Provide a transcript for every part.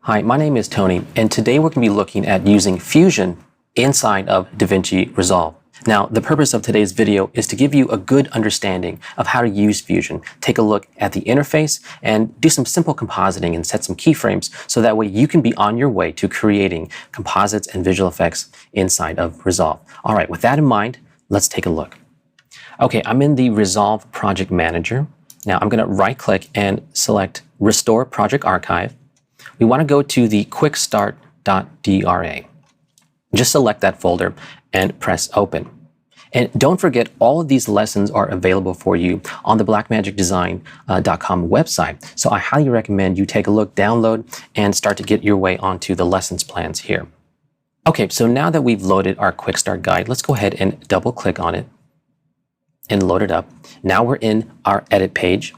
Hi, my name is Tony, and today we're going to be looking at using Fusion inside of DaVinci Resolve. Now, the purpose of today's video is to give you a good understanding of how to use Fusion, take a look at the interface, and do some simple compositing and set some keyframes so that way you can be on your way to creating composites and visual effects inside of Resolve. All right, with that in mind, let's take a look. Okay, I'm in the Resolve Project Manager. Now, I'm going to right-click and select Restore Project Archive. We want to go to the quickstart.dra. Just select that folder and press open. And don't forget, all of these lessons are available for you on the blackmagicdesign.com website. So I highly recommend you take a look, download, and start to get your way onto the lessons plans here. Okay, so now that we've loaded our quick start guide, let's go ahead and double click on it and load it up. Now we're in our edit page,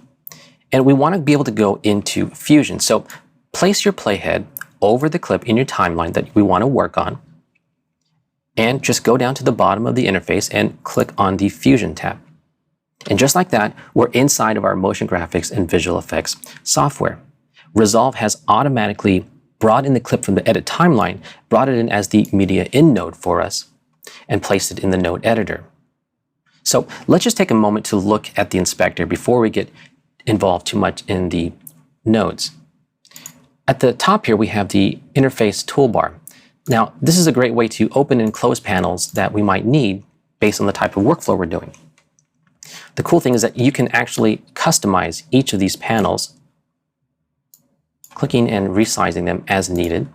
and we want to be able to go into Fusion. So place your playhead over the clip in your timeline that we want to work on, and just go down to the bottom of the interface and click on the Fusion tab. And just like that, we're inside of our motion graphics and visual effects software. Resolve has automatically brought in the clip from the edit timeline, brought it in as the media in node for us, and placed it in the node editor. So let's just take a moment to look at the inspector before we get involved too much in the nodes. At the top here, we have the interface toolbar. Now, this is a great way to open and close panels that we might need based on the type of workflow we're doing. The cool thing is that you can actually customize each of these panels, clicking and resizing them as needed.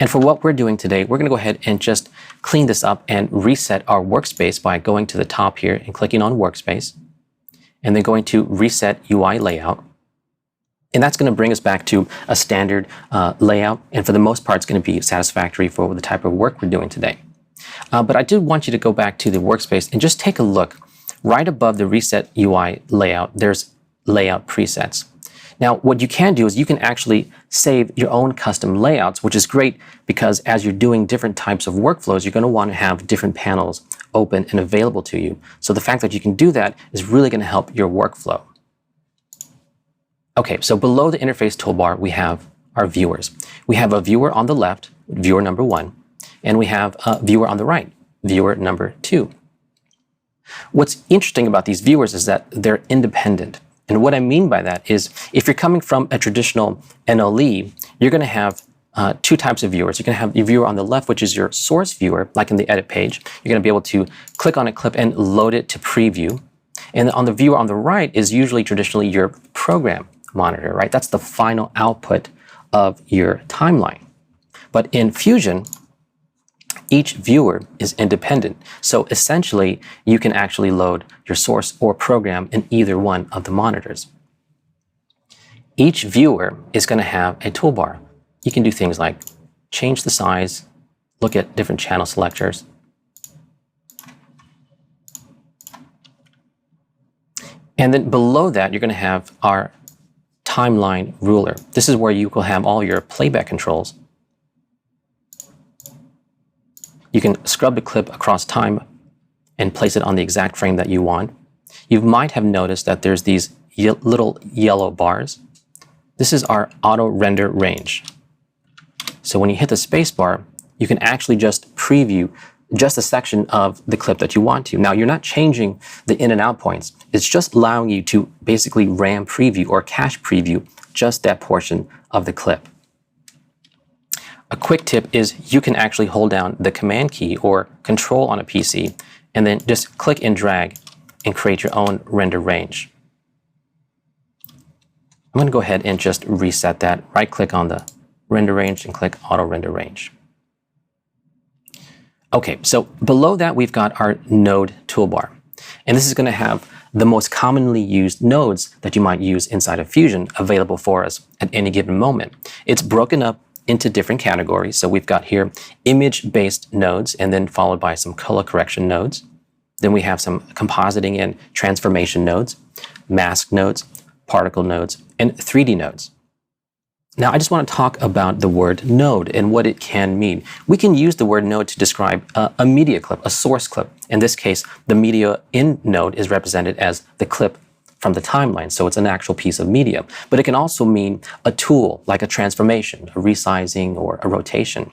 And for what we're doing today, we're going to go ahead and just clean this up and reset our workspace by going to the top here and clicking on Workspace, and then going to Reset UI Layout. And that's going to bring us back to a standard layout, and for the most part, it's going to be satisfactory for the type of work we're doing today. But I do want you to go back to the workspace and just take a look. Right above the Reset UI Layout, there's Layout Presets. Now, what you can do is you can actually save your own custom layouts, which is great because as you're doing different types of workflows, you're going to want to have different panels open and available to you. So the fact that you can do that is really going to help your workflow. Okay, so below the interface toolbar, we have our viewers. We have a viewer on the left, viewer number 1, and we have a viewer on the right, viewer number 2. What's interesting about these viewers is that they're independent. And what I mean by that is if you're coming from a traditional NLE, you're going to have two types of viewers. You're going to have your viewer on the left, which is your source viewer, like in the edit page. You're going to be able to click on a clip and load it to preview. And on the viewer on the right is usually traditionally your program monitor, right? That's the final output of your timeline. But in Fusion, each viewer is independent. So essentially, you can actually load your source or program in either one of the monitors. Each viewer is going to have a toolbar. You can do things like change the size, look at different channel selectors. And then below that, you're going to have our timeline ruler. This is where you will have all your playback controls. You can scrub the clip across time and place it on the exact frame that you want. You might have noticed that there's these little yellow bars. This is our auto render range. So when you hit the space bar, you can actually just preview just a section of the clip that you want to. Now, you're not changing the in and out points. It's just allowing you to basically RAM preview or cache preview just that portion of the clip. A quick tip is you can actually hold down the command key or control on a PC and then just click and drag and create your own render range. I'm going to go ahead and just reset that. Right click on the render range and click auto render range. Okay, so below that, we've got our node toolbar. And this is going to have the most commonly used nodes that you might use inside of Fusion available for us at any given moment. It's broken up into different categories. So we've got here image-based nodes, and then followed by some color correction nodes. Then we have some compositing and transformation nodes, mask nodes, particle nodes, and 3D nodes. Now, I just want to talk about the word node and what it can mean. We can use the word node to describe a media clip, a source clip. In this case, the media in node is represented as the clip from the timeline, so it's an actual piece of media. But it can also mean a tool, like a transformation, a resizing, or a rotation,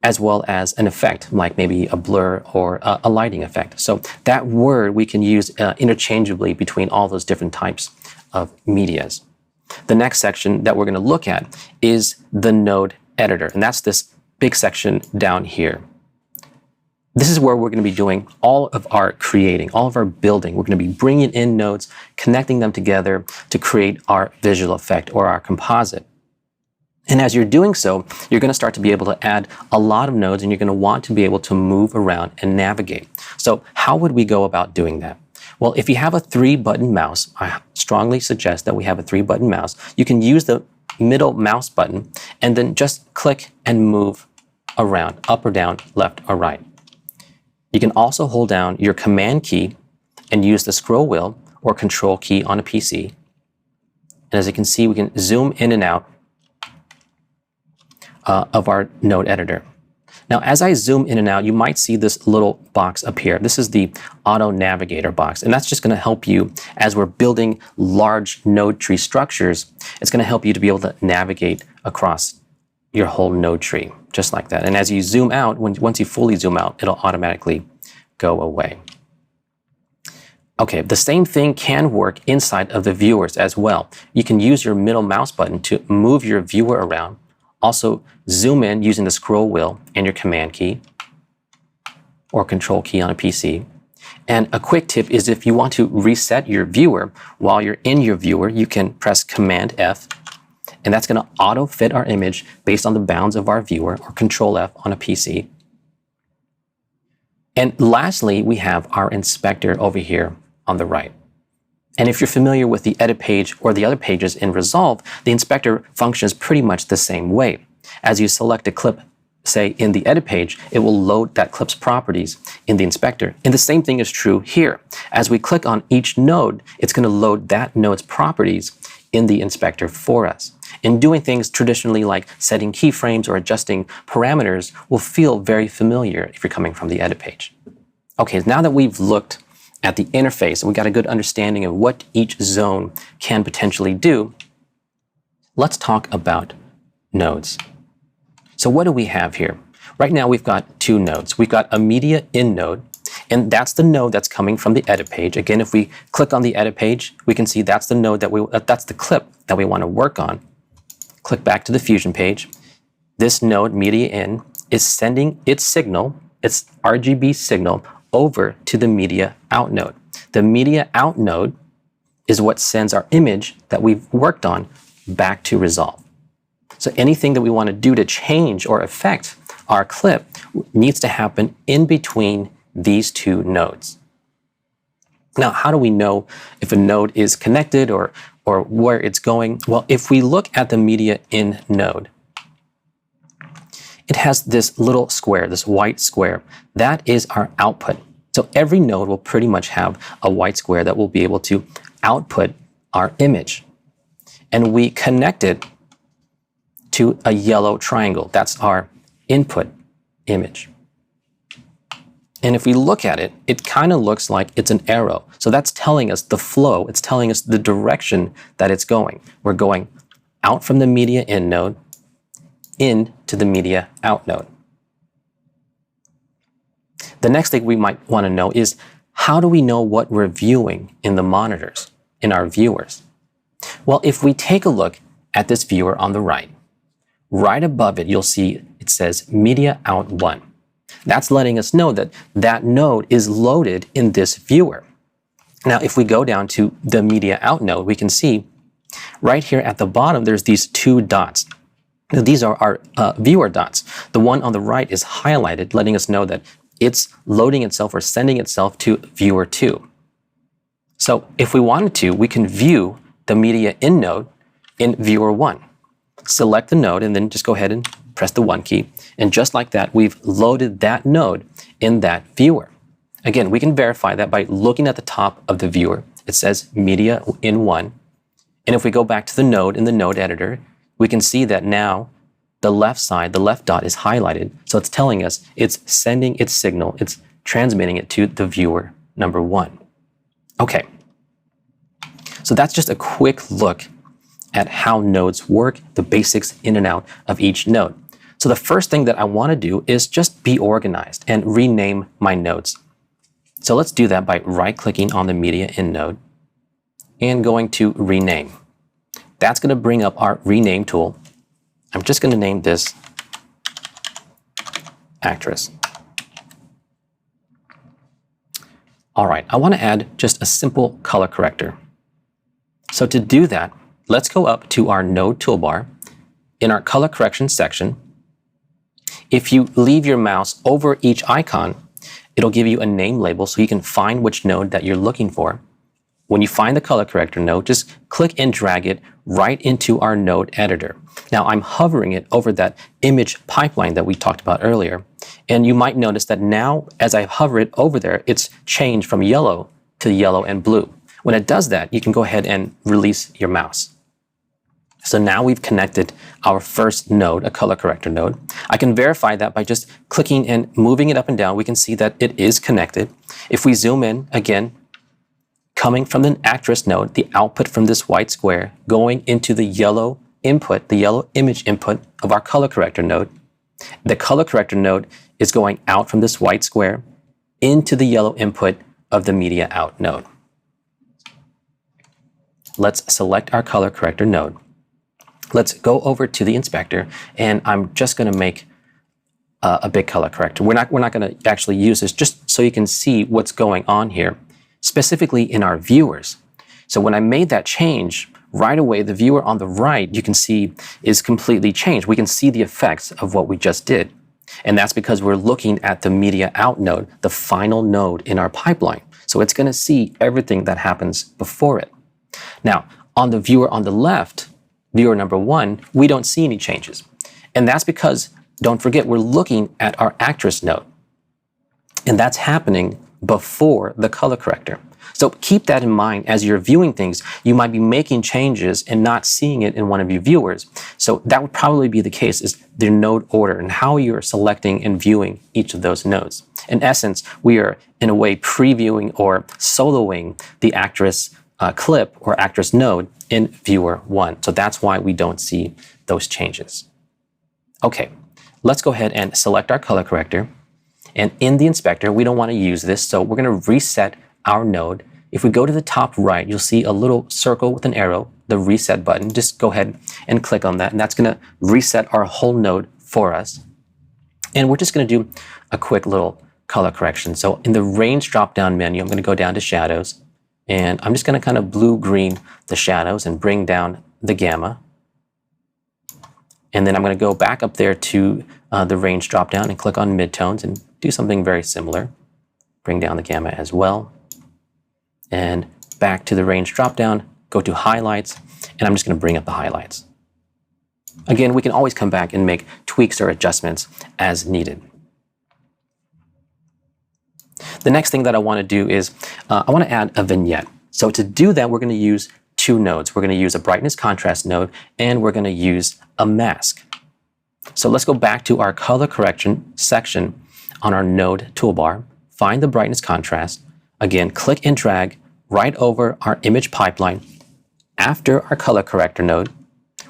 as well as an effect, like maybe a blur or a lighting effect. So that word we can use interchangeably between all those different types of medias. The next section that we're going to look at is the node editor, and that's this big section down here. This is where we're going to be doing all of our creating, all of our building. We're going to be bringing in nodes, connecting them together to create our visual effect or our composite. And as you're doing so, you're going to start to be able to add a lot of nodes, and you're going to want to be able to move around and navigate. So how would we go about doing that? Well, if you have a 3-button mouse, I strongly suggest that we have a 3-button mouse. You can use the middle mouse button and then just click and move around, up or down, left or right. You can also hold down your Command key and use the scroll wheel or Control key on a PC. And as you can see, we can zoom in and out of our node editor. Now, as I zoom in and out, you might see this little box appear. This is the Auto Navigator box, and that's just going to help you as we're building large node tree structures. It's going to help you to be able to navigate across your whole node tree, just like that. And as you zoom out, once you fully zoom out, it'll automatically go away. Okay, the same thing can work inside of the viewers as well. You can use your middle mouse button to move your viewer around. Also, zoom in using the scroll wheel and your Command key or Control key on a PC. And a quick tip is if you want to reset your viewer, while you're in your viewer, you can press Command F, and that's going to auto-fit our image based on the bounds of our viewer, or Control F on a PC. And lastly, we have our inspector over here on the right. And if you're familiar with the edit page or the other pages in Resolve, the inspector functions pretty much the same way. As you select a clip, say in the edit page, it will load that clip's properties in the inspector. And the same thing is true here. As we click on each node, it's going to load that node's properties in the inspector for us. And doing things traditionally like setting keyframes or adjusting parameters will feel very familiar if you're coming from the edit page. Okay, now that we've looked at the interface and we got a good understanding of what each zone can potentially do, let's talk about nodes. So what do we have here? Right now we've got 2 nodes. We've got a media in node, and that's the node that's coming from the edit page. Again, if we click on the edit page, we can see that's the node that's the clip that we want to work on. Click back to the Fusion page. This node, media in, is sending its signal, its RGB signal, over to the media out node. The media out node is what sends our image that we've worked on back to Resolve. So anything that we want to do to change or affect our clip needs to happen in between these 2 nodes. Now, how do we know if a node is connected or where it's going? Well, if we look at the media in node, it has this little square, this white square. That is our output. So every node will pretty much have a white square that will be able to output our image. And we connect it to a yellow triangle. That's our input image. And if we look at it, it kind of looks like it's an arrow. So that's telling us the flow. It's telling us the direction that it's going. We're going out from the media in node into the media out node. The next thing we might want to know is, how do we know what we're viewing in the monitors, in our viewers? Well, if we take a look at this viewer on the right above it, you'll see it says Media Out 1. That's letting us know that that node is loaded in this viewer. Now, if we go down to the Media Out node, we can see right here at the bottom, there's these 2 dots. Now, these are our viewer dots. The one on the right is highlighted, letting us know that it's loading itself or sending itself to viewer 2. So if we wanted to, we can view the media in node in viewer 1. Select the node and then just go ahead and press the 1 key. And just like that, we've loaded that node in that viewer. Again, we can verify that by looking at the top of the viewer. It says media in 1. And if we go back to the node in the node editor, we can see that now the left side, the left dot is highlighted. So it's telling us it's sending its signal, it's transmitting it to the viewer number 1. Okay. So that's just a quick look at how nodes work, the basics in and out of each node. So the first thing that I want to do is just be organized and rename my nodes. So let's do that by right-clicking on the media in node and going to rename. That's going to bring up our rename tool. I'm just going to name this actress. All right, I want to add just a simple color corrector. So to do that, let's go up to our node toolbar. In our color correction section, if you leave your mouse over each icon, it'll give you a name label so you can find which node that you're looking for. When you find the color corrector node, just click and drag it right into our node editor. Now I'm hovering it over that image pipeline that we talked about earlier. And you might notice that now as I hover it over there, it's changed from yellow to yellow and blue. When it does that, you can go ahead and release your mouse. So now we've connected our first node, a color corrector node. I can verify that by just clicking and moving it up and down. We can see that it is connected. If we zoom in, again, coming from the actress node, the output from this white square, going into the yellow input, the yellow image input of our color corrector node. The color corrector node is going out from this white square into the yellow input of the media out node. Let's select our color corrector node. Let's go over to the inspector, and I'm just going to make a big color corrector. We're not going to actually use this, just so you can see what's going on here, specifically in our viewers. So when I made that change, right away, the viewer on the right, you can see, is completely changed. We can see the effects of what we just did. And that's because we're looking at the media out node, the final node in our pipeline. So it's going to see everything that happens before it. Now, on the viewer on the left, viewer number 1, we don't see any changes. And that's because, don't forget, we're looking at our actress node. And that's happening before the color corrector. So keep that in mind as you're viewing things. You might be making changes and not seeing it in one of your viewers. So that would probably be the case, is the node order and how you're selecting and viewing each of those nodes. In essence, we are in a way previewing or soloing the actress clip or actress node in viewer 1. So that's why we don't see those changes. Okay, let's go ahead and select our color corrector. And in the inspector, we don't want to use this, so we're going to reset our node. If we go to the top right, you'll see a little circle with an arrow, the reset button. Just go ahead and click on that, and that's going to reset our whole node for us. And we're just going to do a quick little color correction. So in the range drop-down menu, I'm going to go down to shadows, and I'm just going to kind of blue-green the shadows and bring down the gamma. And then I'm going to go back up there to the range drop-down and click on midtones and do something very similar. Bring down the gamma as well. And back to the range drop-down, go to highlights, and I'm just going to bring up the highlights. Again, we can always come back and make tweaks or adjustments as needed. The next thing that I want to do is I want to add a vignette. So to do that, we're going to use 2 nodes. We're going to use a brightness contrast node, and we're going to use a mask. So let's go back to our color correction section on our node toolbar, find the brightness contrast. Again, click and drag right over our image pipeline after our color corrector node.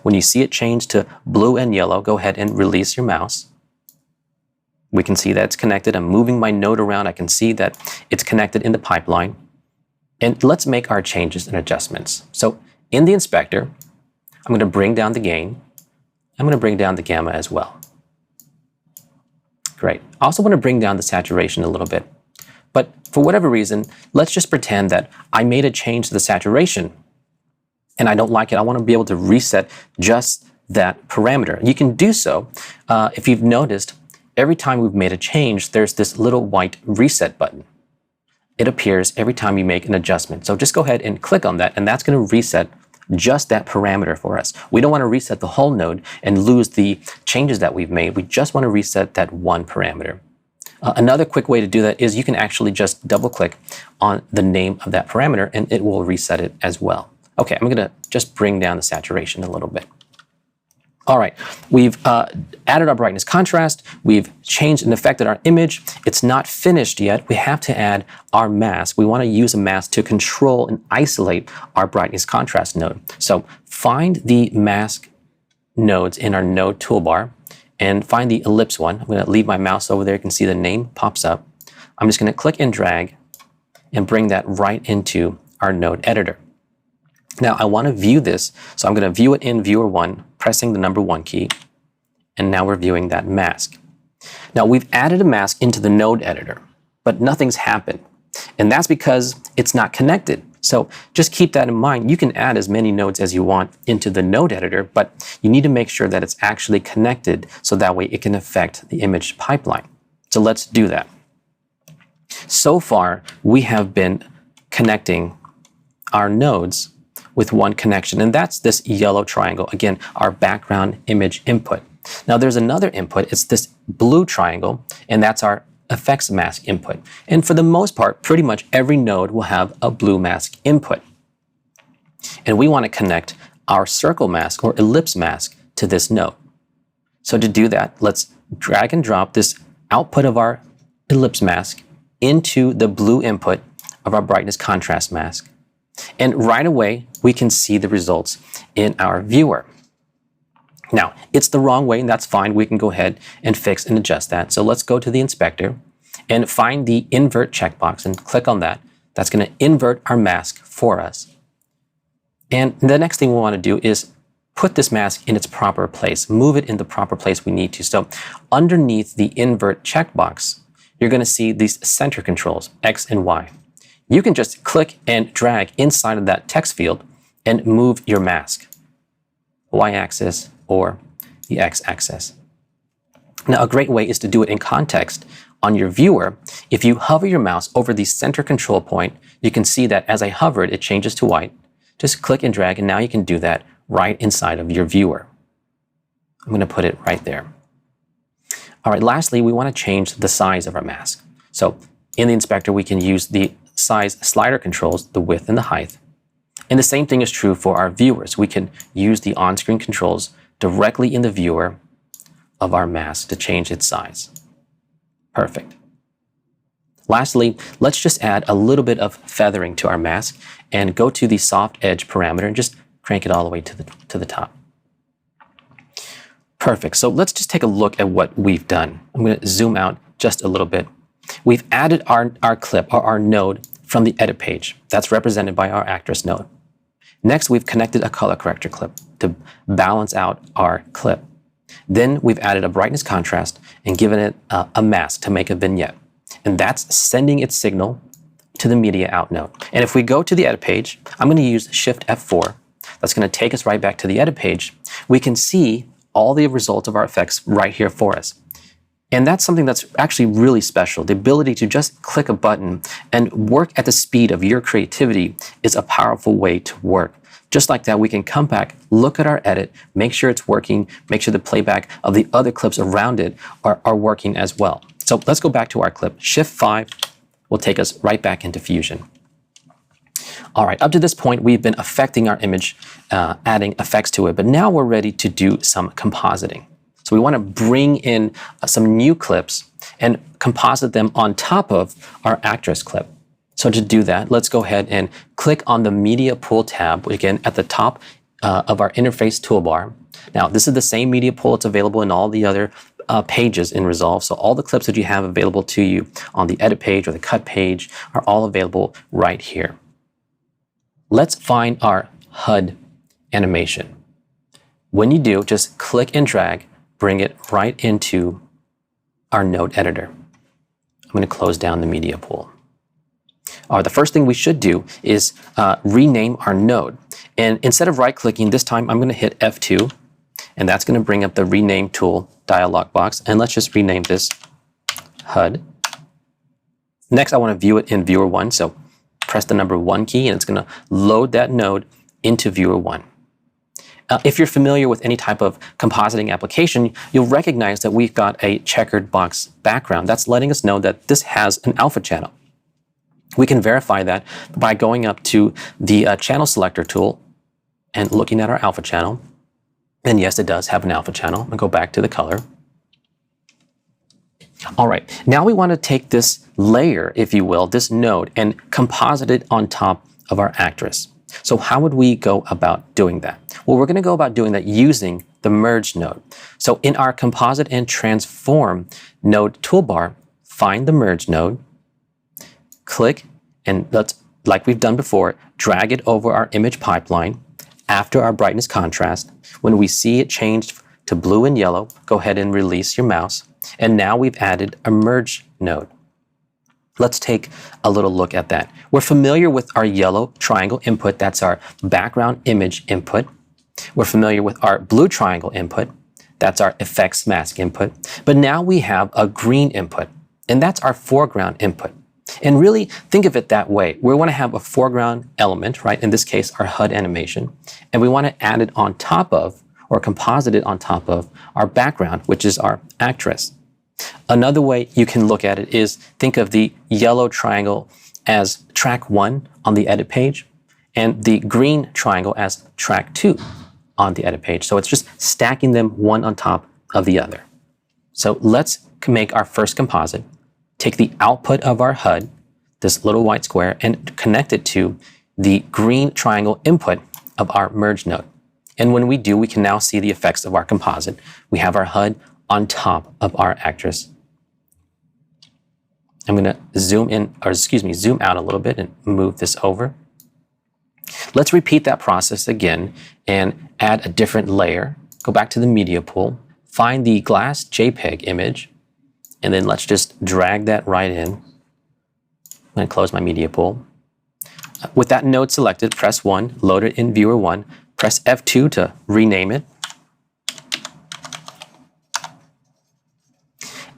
When you see it change to blue and yellow, go ahead and release your mouse. We can see that it's connected. I'm moving my node around. I can see that it's connected in the pipeline. And let's make our changes and adjustments. So in the inspector, I'm going to bring down the gain. I'm going to bring down the gamma as well. Great. I also want to bring down the saturation a little bit. But for whatever reason, let's just pretend that I made a change to the saturation and I don't like it. I want to be able to reset just that parameter. You can do so if you've noticed. Every time we've made a change, there's this little white reset button. It appears every time you make an adjustment. So just go ahead and click on that, and that's going to reset just that parameter for us. We don't want to reset the whole node and lose the changes that we've made. We just want to reset that one parameter. Another quick way to do that is you can actually just double click on the name of that parameter and it will reset it as well. Okay, I'm going to just bring down the saturation a little bit. All right, we've added our brightness contrast, we've changed and affected our image. It's not finished yet. We have to add our mask. We want to use a mask to control and isolate our brightness contrast node. So find the mask nodes in our node toolbar and find the ellipse one. I'm going to leave my mouse over there. You can see the name pops up. I'm just going to click and drag and bring that right into our node editor. Now I want to view this, so I'm going to view it in viewer 1, pressing the number 1 key, and now we're viewing that mask. Now we've added a mask into the node editor, but nothing's happened, and that's because it's not connected. So just keep that in mind. You can add as many nodes as you want into the node editor, but you need to make sure that it's actually connected so that way it can affect the image pipeline. So let's do that. So far, we have been connecting our nodes with one connection, and that's this yellow triangle. Again, our background image input. Now there's another input, it's this blue triangle, and that's our effects mask input. And for the most part, pretty much every node will have a blue mask input. And we want to connect our circle mask or ellipse mask to this node. So to do that, let's drag and drop this output of our ellipse mask into the blue input of our brightness contrast mask. And right away, we can see the results in our viewer. Now, it's the wrong way, and that's fine. We can go ahead and fix and adjust that. So let's go to the inspector and find the invert checkbox and click on that. That's going to invert our mask for us. And the next thing we want to do is put this mask in its proper place, move it in the proper place we need to. So underneath the invert checkbox, you're going to see these center controls, X and Y. You can just click and drag inside of that text field and move your mask, Y-axis or the X-axis. Now, a great way is to do it in context. On your viewer, if you hover your mouse over the center control point, you can see that as I hover it, it changes to white. Just click and drag, and now you can do that right inside of your viewer. I'm going to put it right there. All right, lastly, we want to change the size of our mask. So in the inspector, we can use the size slider controls, the width and the height. And the same thing is true for our viewers. We can use the on-screen controls directly in the viewer of our mask to change its size. Perfect. Lastly, let's just add a little bit of feathering to our mask and go to the soft edge parameter and just crank it all the way to the top. Perfect. So let's just take a look at what we've done. I'm going to zoom out just a little bit. We've added our clip, or our node, from the edit page. That's represented by our actress node. Next, we've connected a color corrector clip to balance out our clip. Then we've added a brightness contrast and given it a mask to make a vignette. And that's sending its signal to the media out node. And if we go to the edit page, I'm going to use Shift F4. That's going to take us right back to the edit page. We can see all the results of our effects right here for us. And that's something that's actually really special. The ability to just click a button and work at the speed of your creativity is a powerful way to work. Just like that, we can come back, look at our edit, make sure it's working, make sure the playback of the other clips around it are working as well. So let's go back to our clip. Shift 5 will take us right back into Fusion. All right, up to this point, we've been affecting our image, adding effects to it, but now we're ready to do some compositing. So we want to bring in some new clips and composite them on top of our actress clip. So to do that, let's go ahead and click on the Media Pool tab, again, at the top of our interface toolbar. Now, this is the same media pool that's available in all the other pages in Resolve. So all the clips that you have available to you on the edit page or the cut page are all available right here. Let's find our HUD animation. When you do, just click and drag, bring it right into our node editor. I'm going to close down the media pool. The first thing we should do is rename our node. And instead of right-clicking, this time I'm going to hit F2, and that's going to bring up the Rename Tool dialog box. And let's just rename this HUD. Next, I want to view it in Viewer 1, so press the number 1 key, and it's going to load that node into Viewer 1. If you're familiar with any type of compositing application, you'll recognize that we've got a checkered box background. That's letting us know that this has an alpha channel. We can verify that by going up to the channel selector tool and looking at our alpha channel. And yes, it does have an alpha channel. I'm going to go back to the color. All right, now we want to take this layer, if you will, this node, and composite it on top of our actress. So how would we go about doing that? Well, we're going to go about doing that using the merge node. So in our composite and transform node toolbar, find the merge node, click, and let's, like we've done before, drag it over our image pipeline after our brightness contrast. When we see it changed to blue and yellow, go ahead and release your mouse. And now we've added a merge node. Let's take a little look at that. We're familiar with our yellow triangle input. That's our background image input. We're familiar with our blue triangle input. That's our effects mask input. But now we have a green input, and that's our foreground input. And really think of it that way. We want to have a foreground element, right? In this case, our HUD animation. And we want to add it on top of, or composite it on top of, our background, which is our actress. Another way you can look at it is think of the yellow triangle as track 1 on the edit page and the green triangle as track 2 on the edit page. So it's just stacking them one on top of the other. So let's make our first composite. Take the output of our HUD, this little white square, and connect it to the green triangle input of our merge node. And when we do, we can now see the effects of our composite. We have our HUD on top of our actress. I'm going to zoom in, or excuse me, zoom out a little bit and move this over. Let's repeat that process again and add a different layer. Go back to the media pool, find the glass JPEG image, and then let's just drag that right in. I'm going to close my media pool. With that node selected, press 1, load it in viewer 1, press F2 to rename it.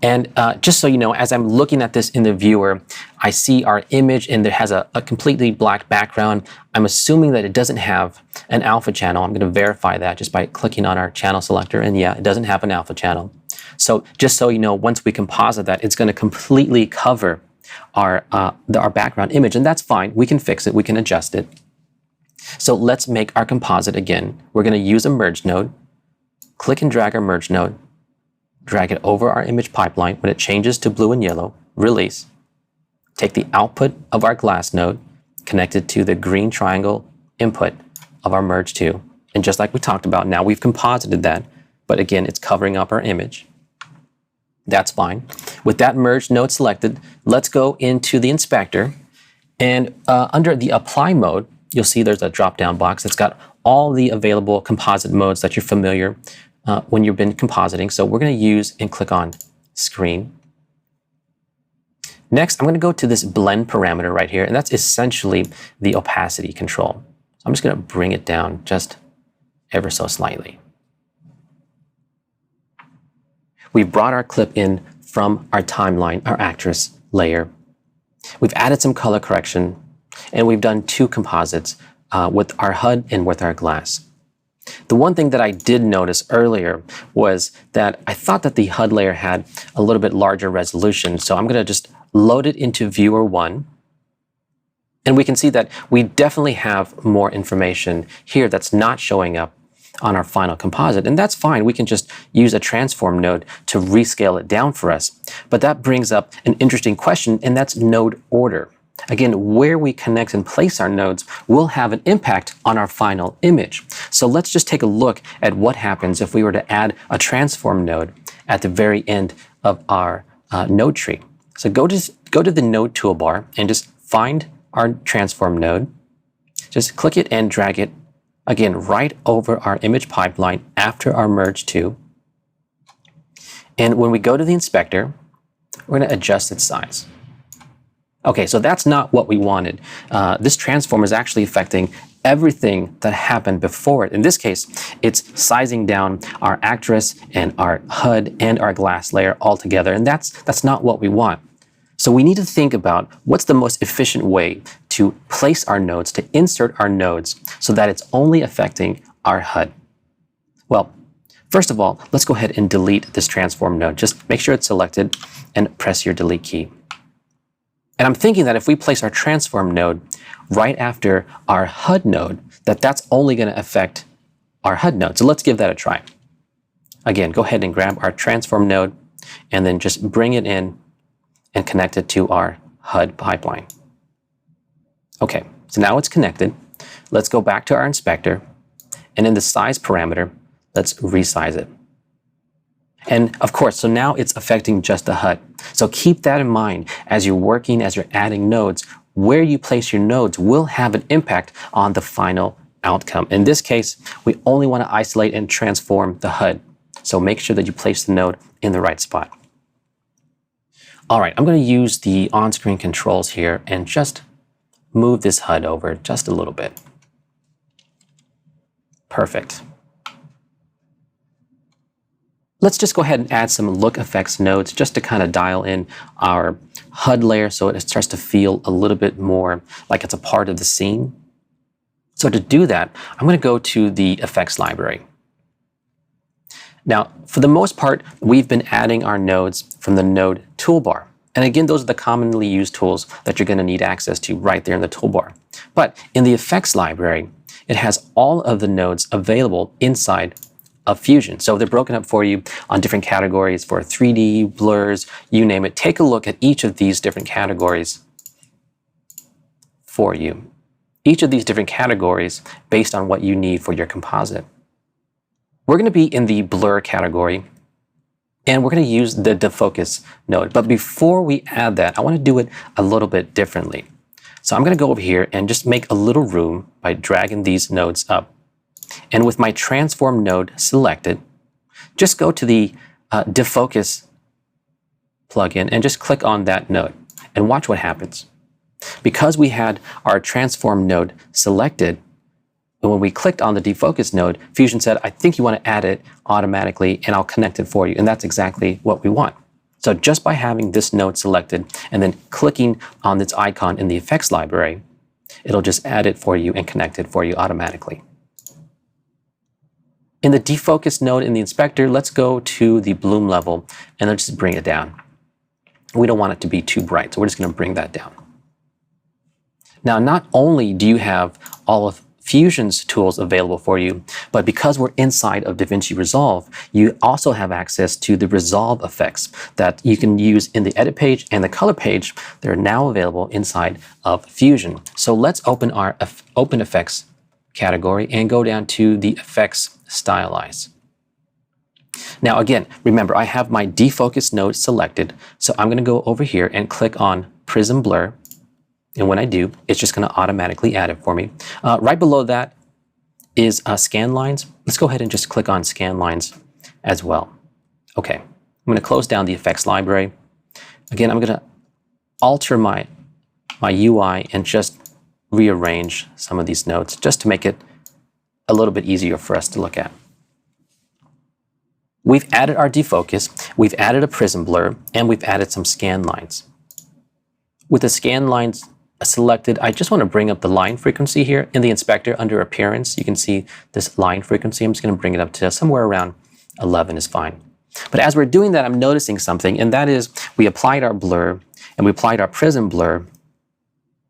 And just so you know, as I'm looking at this in the viewer, I see our image and it has a completely black background. I'm assuming that it doesn't have an alpha channel. I'm going to verify that just by clicking on our channel selector. And yeah, it doesn't have an alpha channel. So just so you know, once we composite that, it's going to completely cover our background image. And that's fine. We can fix it. We can adjust it. So let's make our composite again. We're going to use a merge node. Click and drag our merge node. Drag it over our image pipeline. When it changes to blue and yellow, release. Take the output of our glass node, connect it to the green triangle input of our merge 2. And just like we talked about, now we've composited that, but again, it's covering up our image. That's fine. With that merge node selected, let's go into the inspector. And under the apply mode, you'll see there's a drop-down box that's got all the available composite modes that you're familiar when you've been compositing. So we're going to use and click on screen. Next, I'm going to go to this blend parameter right here, and that's essentially the opacity control. So I'm just going to bring it down just ever so slightly. We've brought our clip in from our timeline, our actress layer. We've added some color correction, and we've done 2 composites with our HUD and with our glass. The one thing that I did notice earlier was that I thought that the HUD layer had a little bit larger resolution. So I'm going to just load it into viewer 1. And we can see that we definitely have more information here that's not showing up on our final composite. And that's fine. We can just use a transform node to rescale it down for us. But that brings up an interesting question, and that's node order. Again, where we connect and place our nodes will have an impact on our final image. So let's just take a look at what happens if we were to add a transform node at the very end of our node tree. So go to the node toolbar and just find our transform node. Just click it and drag it, again, right over our image pipeline after our merge 2. And when we go to the inspector, we're going to adjust its size. Okay, so that's not what we wanted. This transform is actually affecting everything that happened before it. In this case, it's sizing down our actress and our HUD and our glass layer all together, and that's not what we want. So we need to think about what's the most efficient way to place our nodes, to insert our nodes, so that it's only affecting our HUD. Well, first of all, let's go ahead and delete this transform node. Just make sure it's selected and press your delete key. And I'm thinking that if we place our transform node right after our HUD node, that's only going to affect our HUD node. So let's give that a try. Again, go ahead and grab our transform node and then just bring it in and connect it to our HUD pipeline. Okay, so now it's connected. Let's go back to our inspector, and in the size parameter, let's resize it. And of course, so now it's affecting just the HUD. So keep that in mind as you're working, as you're adding nodes. Where you place your nodes will have an impact on the final outcome. In this case, we only want to isolate and transform the HUD. So make sure that you place the node in the right spot. All right, I'm going to use the on-screen controls here and just move this HUD over just a little bit. Perfect. Let's just go ahead and add some look effects nodes just to kind of dial in our HUD layer so it starts to feel a little bit more like it's a part of the scene. So to do that, I'm going to go to the effects library. Now, for the most part, we've been adding our nodes from the node toolbar. And again, those are the commonly used tools that you're going to need access to right there in the toolbar. But in the effects library, it has all of the nodes available inside of Fusion. So they're broken up for you on different categories for 3D, blurs, you name it. Take a look at each of these different categories for you. Each of these different categories based on what you need for your composite. We're going to be in the blur category, and we're going to use the defocus node. But before we add that, I want to do it a little bit differently. So I'm going to go over here and just make a little room by dragging these nodes up. And with my transform node selected, just go to the defocus plugin and just click on that node and watch what happens. Because we had our transform node selected, and when we clicked on the defocus node, Fusion said, I think you want to add it automatically and I'll connect it for you. And that's exactly what we want. So just by having this node selected and then clicking on this icon in the effects library, it'll just add it for you and connect it for you automatically. In the defocus node in the inspector, let's go to the bloom level and let's just bring it down. We don't want it to be too bright, so we're just going to bring that down. Now, not only do you have all of Fusion's tools available for you, but because we're inside of DaVinci Resolve, you also have access to the Resolve effects that you can use in the edit page and the color page. They're now available inside of Fusion. So let's open our Open Effects category and go down to the Effects Stylize. Now again, remember I have my defocus node selected, so I'm going to go over here and click on Prism Blur. And when I do, it's just going to automatically add it for me. Right below that is scan lines. Let's go ahead and just click on scan lines as well. Okay, I'm going to close down the effects library. Again, I'm going to alter my UI and just rearrange some of these nodes just to make it a little bit easier for us to look at. We've added our defocus, we've added a prism blur, and we've added some scan lines. With the scan lines selected, I just want to bring up the line frequency here in the inspector under appearance. You can see this line frequency. I'm just going to bring it up to somewhere around 11 is fine. But as we're doing that, I'm noticing something, and that is we applied our blur and we applied our prism blur.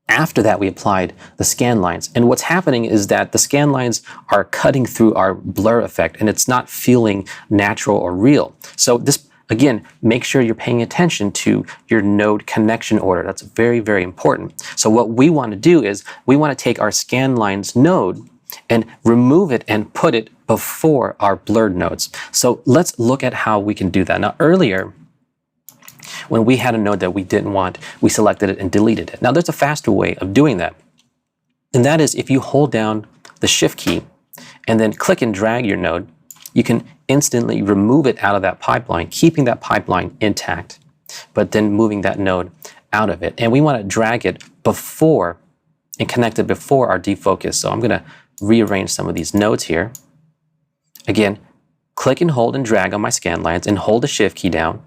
After that, we applied the scan lines. And what's happening is that the scan lines are cutting through our blur effect, and it's not feeling natural or real. So this, again, make sure you're paying attention to your node connection order. That's very, very important. So what we want to do is we want to take our scan lines node and remove it and put it before our blurred nodes. So let's look at how we can do that. Now, earlier, when we had a node that we didn't want, we selected it and deleted it. Now, there's a faster way of doing that. And that is if you hold down the Shift key and then click and drag your node, you can instantly remove it out of that pipeline, keeping that pipeline intact, but then moving that node out of it. And we want to drag it before and connect it before our defocus. So I'm going to rearrange some of these nodes here. Again, click and hold and drag on my scan lines and hold the Shift key down.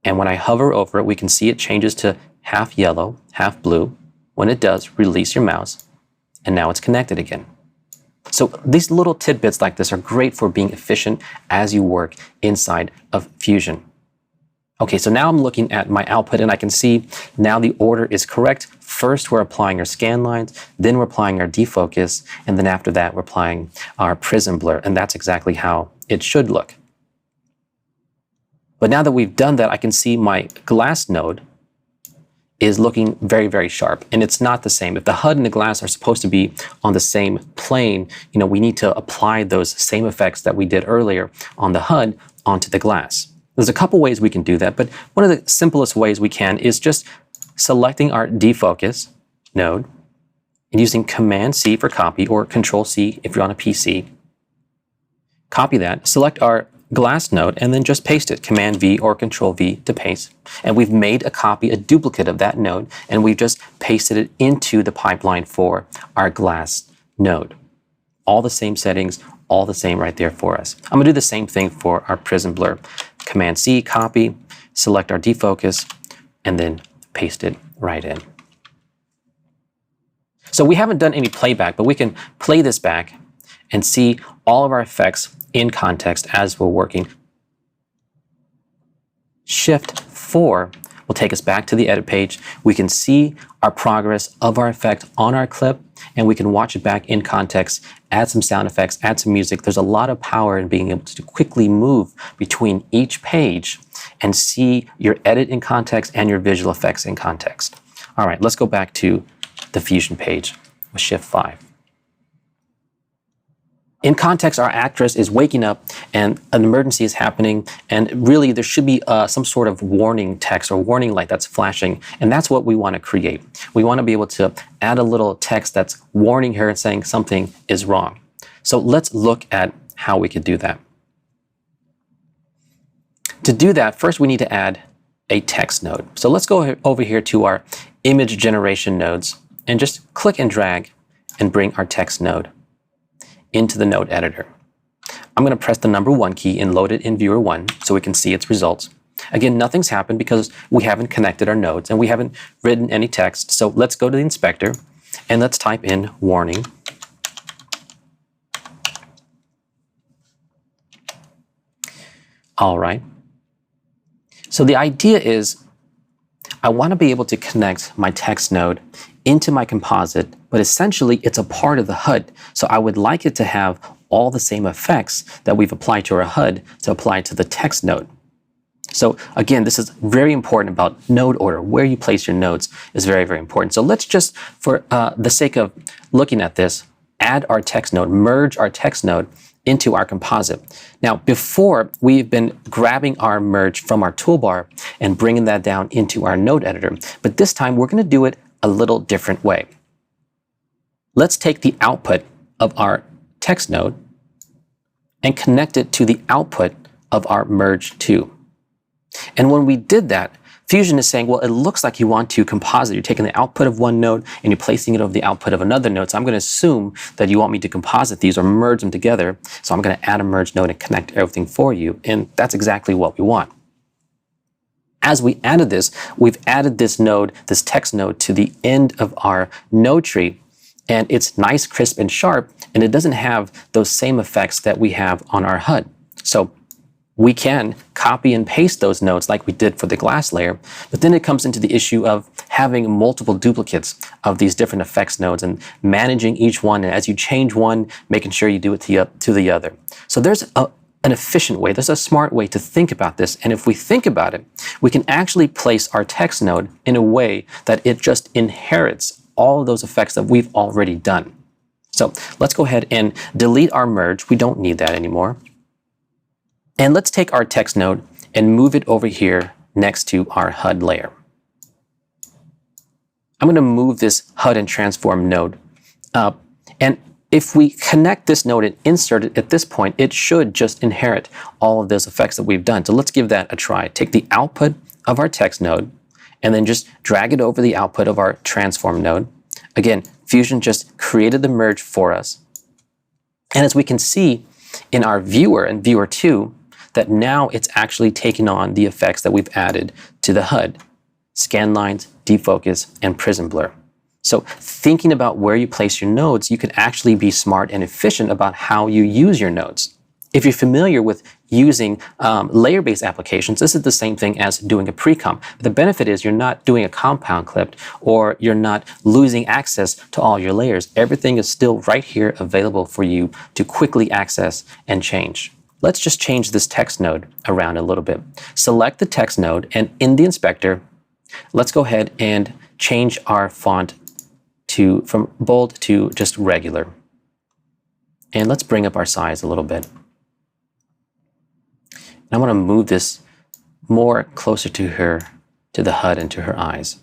And when I hover over it, we can see it changes to half yellow, half blue. When it does, release your mouse, and now it's connected again. So these little tidbits like this are great for being efficient as you work inside of Fusion. Okay, so now I'm looking at my output, and I can see now the order is correct. First, we're applying our scan lines, then we're applying our defocus, and then after that, we're applying our prism blur, and that's exactly how it should look. But now that we've done that, I can see my glass node is looking very, very sharp, and it's not the same. If the HUD and the glass are supposed to be on the same plane, we need to apply those same effects that we did earlier on the HUD onto the glass. There's a couple ways we can do that, but one of the simplest ways we can is just selecting our defocus node and using Command-C for copy or Control-C if you're on a PC. Copy that, select our glass node, and then just paste it, Command-V or Control-V to paste. And we've made a copy, a duplicate of that node, and we've just pasted it into the pipeline for our glass node. All the same settings, all the same right there for us. I'm gonna do the same thing for our prism blur. Command-C, copy, select our defocus, and then paste it right in. So we haven't done any playback, but we can play this back and see all of our effects in context as we're working. Shift 4 will take us back to the edit page. We can see our progress of our effect on our clip, and we can watch it back in context, add some sound effects, add some music. There's a lot of power in being able to quickly move between each page and see your edit in context and your visual effects in context. All right, let's go back to the Fusion page with Shift 5. In context, our actress is waking up and an emergency is happening, and really there should be some sort of warning text or warning light that's flashing, and that's what we want to create. We want to be able to add a little text that's warning her and saying something is wrong. So let's look at how we could do that. To do that, first we need to add a text node. So let's go over here to our image generation nodes and just click and drag and bring our text node into the node editor. I'm going to press the number 1 key and load it in viewer 1 so we can see its results. Again, nothing's happened because we haven't connected our nodes and we haven't written any text. So let's go to the inspector and let's type in warning. All right. So the idea is I want to be able to connect my text node into my composite, but essentially it's a part of the HUD. So I would like it to have all the same effects that we've applied to our HUD to apply to the text node. So again, this is very important about node order. Where you place your nodes is very, very important. So let's just, for the sake of looking at this, add our text node, merge our text node into our composite. Now, before, we've been grabbing our merge from our toolbar and bringing that down into our node editor. But this time, we're going to do it a little different way. Let's take the output of our text node and connect it to the output of our merge 2. And when we did that, Fusion is saying, well, it looks like you want to composite. You're taking the output of one node and you're placing it over the output of another node. So I'm going to assume that you want me to composite these or merge them together. So I'm going to add a merge node and connect everything for you. And that's exactly what we want. As we added this, we've added this node, this text node, to the end of our node tree. And it's nice, crisp, and sharp. And it doesn't have those same effects that we have on our HUD. So we can copy and paste those nodes like we did for the glass layer, but then it comes into the issue of having multiple duplicates of these different effects nodes and managing each one. And as you change one, making sure you do it to the other. So there's an efficient way, there's a smart way to think about this. And if we think about it, we can actually place our text node in a way that it just inherits all of those effects that we've already done. So let's go ahead and delete our merge. We don't need that anymore. And let's take our text node and move it over here next to our HUD layer. I'm going to move this HUD and transform node up. And if we connect this node and insert it at this point, it should just inherit all of those effects that we've done. So let's give that a try. Take the output of our text node and then just drag it over the output of our transform node. Again, Fusion just created the merge for us. And as we can see in our viewer and viewer 2, that now it's actually taking on the effects that we've added to the HUD: scan lines, defocus, and prism blur. So thinking about where you place your nodes, you can actually be smart and efficient about how you use your nodes. If you're familiar with using layer-based applications, this is the same thing as doing a pre-comp. The benefit is you're not doing a compound clip, or you're not losing access to all your layers. Everything is still right here available for you to quickly access and change. Let's just change this text node around a little bit. Select the text node, and in the inspector, let's go ahead and change our font from bold to just regular. And let's bring up our size a little bit. I want to move this more closer to her, to the HUD and to her eyes.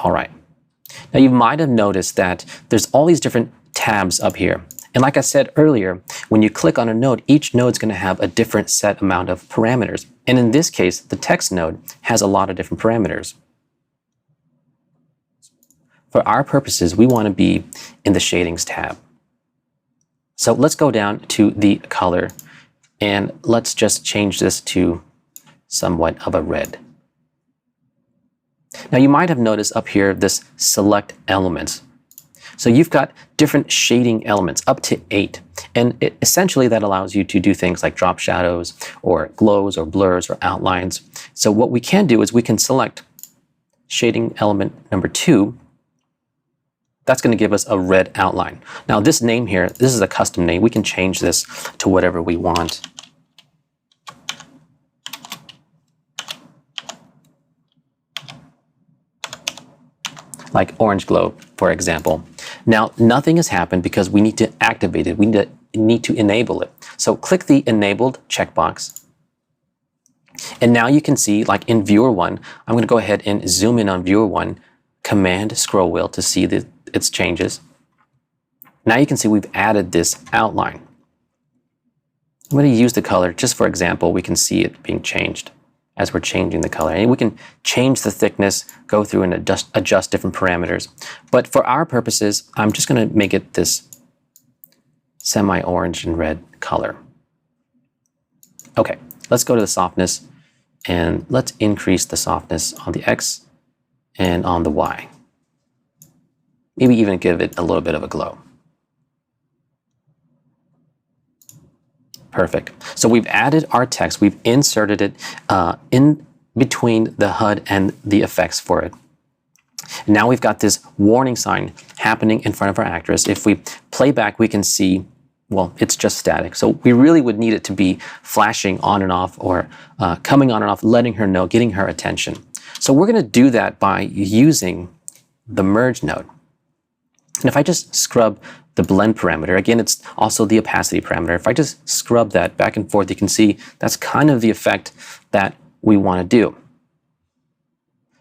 All right. Now you might have noticed that there's all these different tabs up here. And like I said earlier, when you click on a node, each node is going to have a different set amount of parameters. And in this case, the text node has a lot of different parameters. For our purposes, we want to be in the shadings tab. So let's go down to the color, and let's just change this to somewhat of a red. Now you might have noticed up here this select elements. So you've got different shading elements, up to 8. And essentially that allows you to do things like drop shadows or glows or blurs or outlines. So what we can do is we can select shading element number 2. That's going to give us a red outline. Now this name here, this is a custom name. We can change this to whatever we want. Like orange glow, for example. Now nothing has happened because we need to activate it. We need to enable it. So click the enabled checkbox. And now you can see, like in viewer 1, I'm going to go ahead and zoom in on viewer 1, command scroll wheel to see its changes. Now you can see we've added this outline. I'm going to use the color just for example. We can see it being changed as we're changing the color. And we can change the thickness, go through and adjust different parameters. But for our purposes, I'm just going to make it this semi-orange and red color. Okay, let's go to the softness, and let's increase the softness on the X and on the Y. Maybe even give it a little bit of a glow. Perfect. So we've added our text, we've inserted it in between the HUD and the effects for it. Now we've got this warning sign happening in front of our actress. If we play back, we can see, well, it's just static. So we really would need it to be flashing on and off, or coming on and off, letting her know, getting her attention. So we're going to do that by using the merge node. And if I just scrub the blend parameter, again, it's also the opacity parameter. If I just scrub that back and forth, you can see that's kind of the effect that we want to do.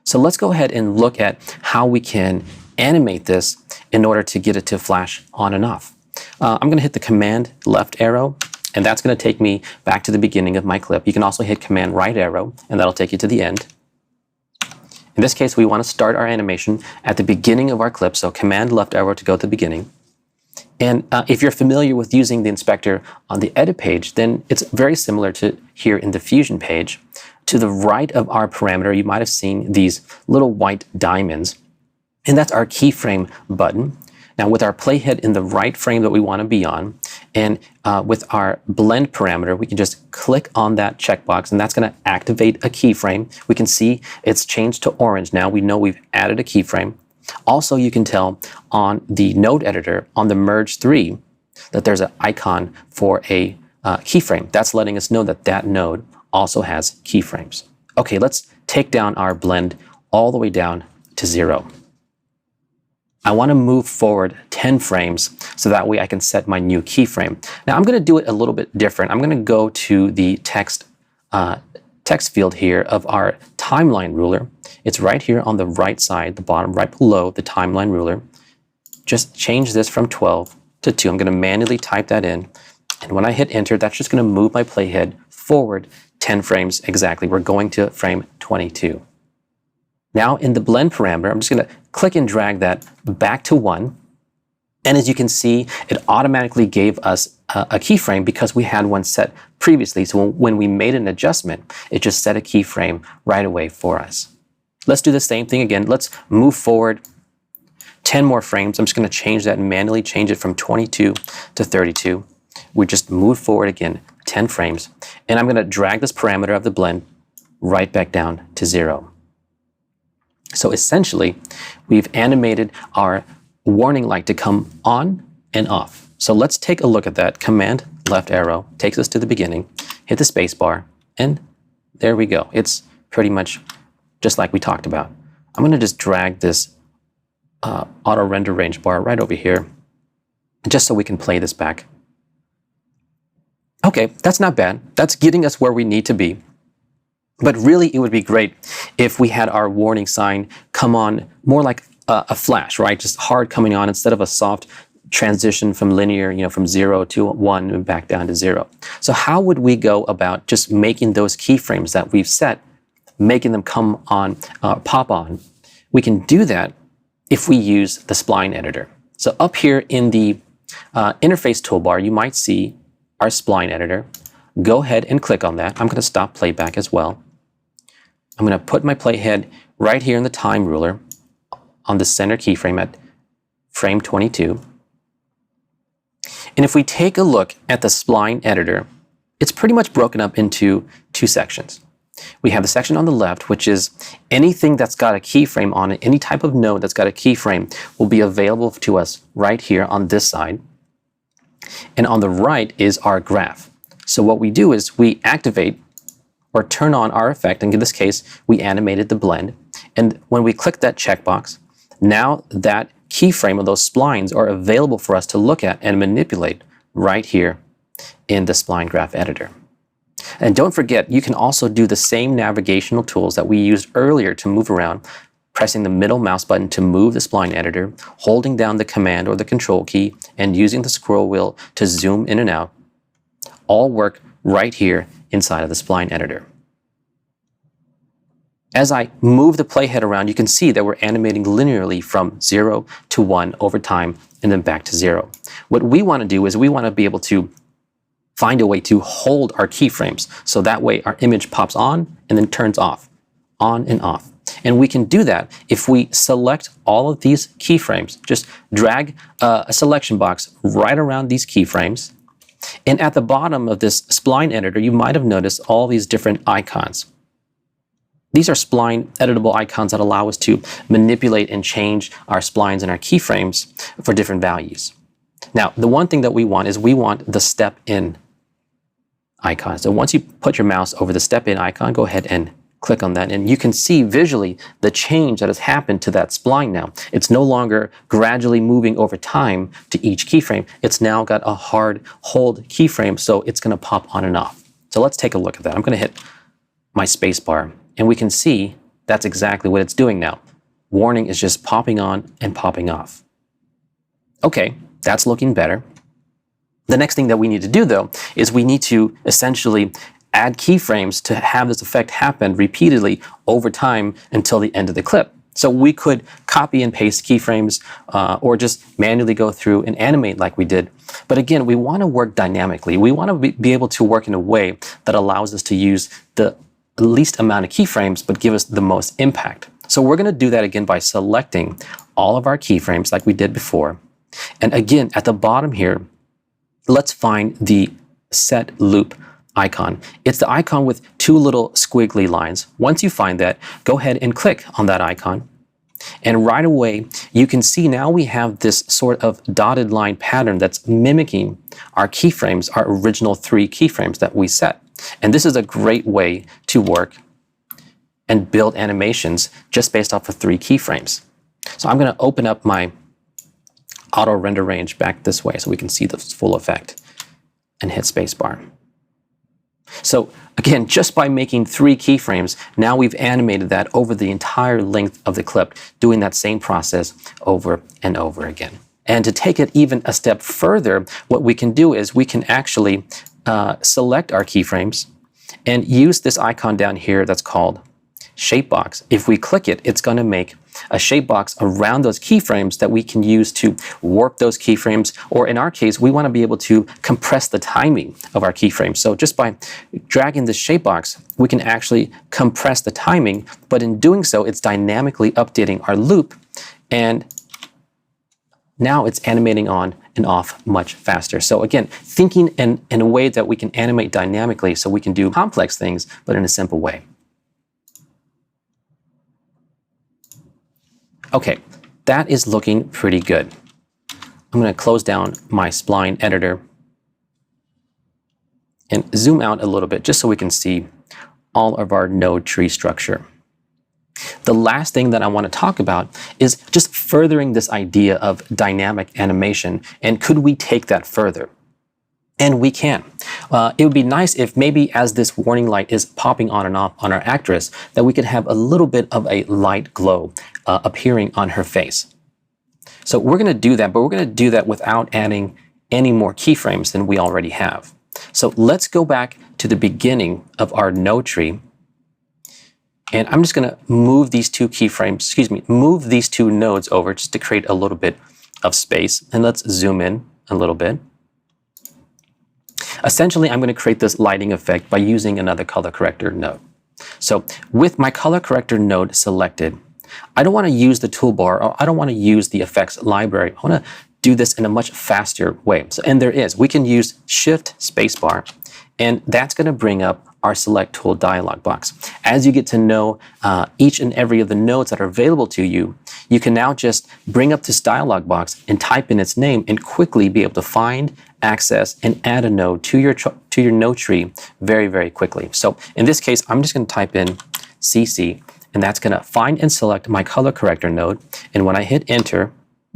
So let's go ahead and look at how we can animate this in order to get it to flash on and off. I'm going to hit the command left arrow, and that's going to take me back to the beginning of my clip. You can also hit command right arrow, and that'll take you to the end. In this case, we want to start our animation at the beginning of our clip, so command left arrow to go to the beginning. And if you're familiar with using the inspector on the edit page, then it's very similar to here in the Fusion page. To the right of our parameter, you might have seen these little white diamonds, and that's our keyframe button. Now with our playhead in the right frame that we want to be on, and with our blend parameter, we can just click on that checkbox, and that's going to activate a keyframe. We can see it's changed to orange now. We know we've added a keyframe. Also, you can tell on the node editor, on the merge 3, that there's an icon for a keyframe. That's letting us know that that node also has keyframes. Okay, let's take down our blend all the way down to 0. I want to move forward 10 frames so that way I can set my new keyframe. Now I'm going to do it a little bit different. I'm going to go to the text field here of our timeline ruler. It's right here on the right side, the bottom right below the timeline ruler. Just change this from 12 to 2. I'm going to manually type that in. And when I hit enter, that's just going to move my playhead forward 10 frames exactly. We're going to frame 22. Now in the blend parameter, I'm just going to click and drag that back to 1. And as you can see, it automatically gave us a keyframe because we had one set previously. So when we made an adjustment, it just set a keyframe right away for us. Let's do the same thing again. Let's move forward 10 more frames. I'm just going to change that and manually change it from 22 to 32. we just move forward again 10 frames, and I'm going to drag this parameter of the blend right back down to 0. So essentially, we've animated our warning light to come on and off. So let's take a look at that. Command left arrow takes us to the beginning, hit the space bar, and there we go. It's pretty much just like we talked about. I'm going to just drag this auto render range bar right over here, just so we can play this back. Okay, that's not bad. That's getting us where we need to be. But really, it would be great if we had our warning sign come on more like a flash, right? Just hard coming on instead of a soft transition from linear, from 0 to 1 and back down to 0. So how would we go about just making those keyframes that we've set, making them come on, pop on? We can do that if we use the spline editor. So up here in the interface toolbar, you might see our spline editor. Go ahead and click on that. I'm going to stop playback as well. I'm going to put my playhead right here in the time ruler on the center keyframe at frame 22. And if we take a look at the spline editor, it's pretty much broken up into two sections. We have the section on the left, which is anything that's got a keyframe on it, any type of node that's got a keyframe will be available to us right here on this side. And on the right is our graph. So what we do is we activate or turn on our effect, and in this case, we animated the blend. And when we click that checkbox, now that keyframe of those splines are available for us to look at and manipulate right here in the spline graph editor. And don't forget, you can also do the same navigational tools that we used earlier to move around, pressing the middle mouse button to move the spline editor, holding down the command or the control key, and using the scroll wheel to zoom in and out, all work right here inside of the spline editor. As I move the playhead around, you can see that we're animating linearly from 0 to 1 over time and then back to 0. What we want to do is we want to be able to find a way to hold our keyframes, so that way our image pops on and then turns off, on and off. And we can do that if we select all of these keyframes. Just drag a selection box right around these keyframes. And at the bottom of this spline editor, you might have noticed all these different icons. These are spline editable icons that allow us to manipulate and change our splines and our keyframes for different values. Now, the one thing that we want is we want the step in icon. So once you put your mouse over the step in icon, go ahead and click on that, and you can see visually the change that has happened to that spline now. It's no longer gradually moving over time to each keyframe. It's now got a hard hold keyframe, so it's going to pop on and off. So let's take a look at that. I'm going to hit my space bar, and we can see that's exactly what it's doing now. Warning is just popping on and popping off. Okay, that's looking better. The next thing that we need to do, though, is we need to essentially add keyframes to have this effect happen repeatedly over time until the end of the clip. So we could copy and paste keyframes or just manually go through and animate like we did. But again, we want to work dynamically. We want to be able to work in a way that allows us to use the least amount of keyframes but give us the most impact. So we're going to do that again by selecting all of our keyframes like we did before. And again, at the bottom here, let's find the set loop icon. It's the icon with two little squiggly lines. Once you find that, go ahead and click on that icon. And right away, you can see now we have this sort of dotted line pattern that's mimicking our keyframes, our original 3 keyframes that we set. And this is a great way to work and build animations just based off of 3 keyframes. So I'm going to open up my auto render range back this way so we can see the full effect and hit spacebar. So again, just by making 3 keyframes, now we've animated that over the entire length of the clip, doing that same process over and over again. And to take it even a step further, what we can do is we can actually select our keyframes and use this icon down here that's called shape box. If we click it, it's going to make a shape box around those keyframes that we can use to warp those keyframes, or in our case, we want to be able to compress the timing of our keyframes. So just by dragging this shape box, we can actually compress the timing, but in doing so, it's dynamically updating our loop, and now it's animating on and off much faster. So again, thinking in a way that we can animate dynamically so we can do complex things, but in a simple way. Okay, that is looking pretty good. I'm going to close down my spline editor and zoom out a little bit just so we can see all of our node tree structure. The last thing that I want to talk about is just furthering this idea of dynamic animation, and could we take that further? And we can. It would be nice if maybe as this warning light is popping on and off on our actress, that we could have a little bit of a light glow appearing on her face. So we're going to do that, but we're going to do that without adding any more keyframes than we already have. So let's go back to the beginning of our node tree. And I'm just going to move these two keyframes, move these two nodes over just to create a little bit of space. And let's zoom in a little bit. Essentially, I'm going to create this lighting effect by using another color corrector node. So with my color corrector node selected, I don't want to use the toolbar, or I don't want to use the effects library. I want to do this in a much faster way. So, and we can use Shift Spacebar, and that's going to bring up our Select Tool dialog box. As you get to know each and every of the nodes that are available to you, you can now just bring up this dialog box and type in its name and quickly be able to find, access, and add a node to your node tree very, very quickly. So in this case, I'm just going to type in CC, and that's going to find and select my color corrector node. And when I hit enter,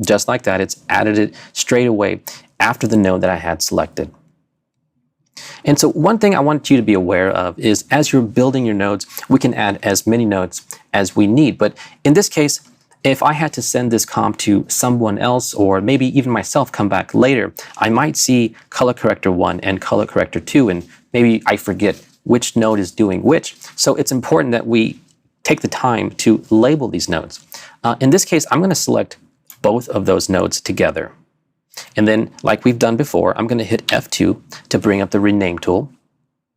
just like that, it's added it straight away after the node that I had selected. And so one thing I want you to be aware of is as you're building your nodes, we can add as many nodes as we need. But in this case, if I had to send this comp to someone else, or maybe even myself come back later, I might see color corrector 1 and color corrector 2, and maybe I forget which node is doing which. So it's important that we take the time to label these nodes. In this case, I'm going to select both of those nodes together. And then, like we've done before, I'm going to hit F2 to bring up the rename tool.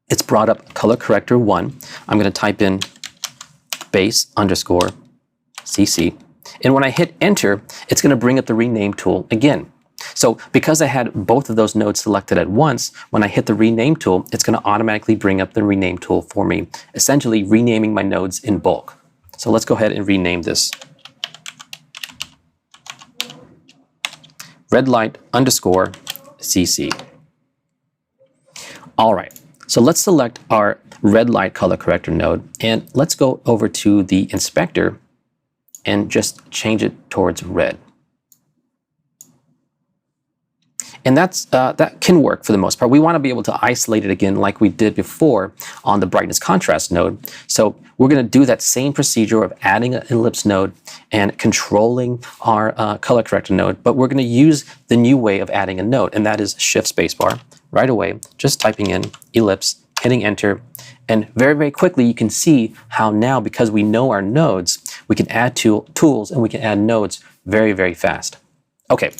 It's brought up color corrector 1. I'm going to type in base_CC. And when I hit enter, it's going to bring up the rename tool again. So because I had both of those nodes selected at once, when I hit the rename tool, it's going to automatically bring up the rename tool for me, essentially renaming my nodes in bulk. So let's go ahead and rename this. redlight_CC. All right, so let's select our red light color corrector node, and let's go over to the inspector and just change it towards red. And that can work for the most part. We want to be able to isolate it again like we did before on the brightness contrast node. So we're going to do that same procedure of adding an ellipse node and controlling our color corrector node, but we're going to use the new way of adding a node, and that is Shift Spacebar right away, just typing in ellipse, hitting enter, and very, very quickly you can see how now, because we know our nodes, we can add tools and we can add nodes very, very fast. Okay.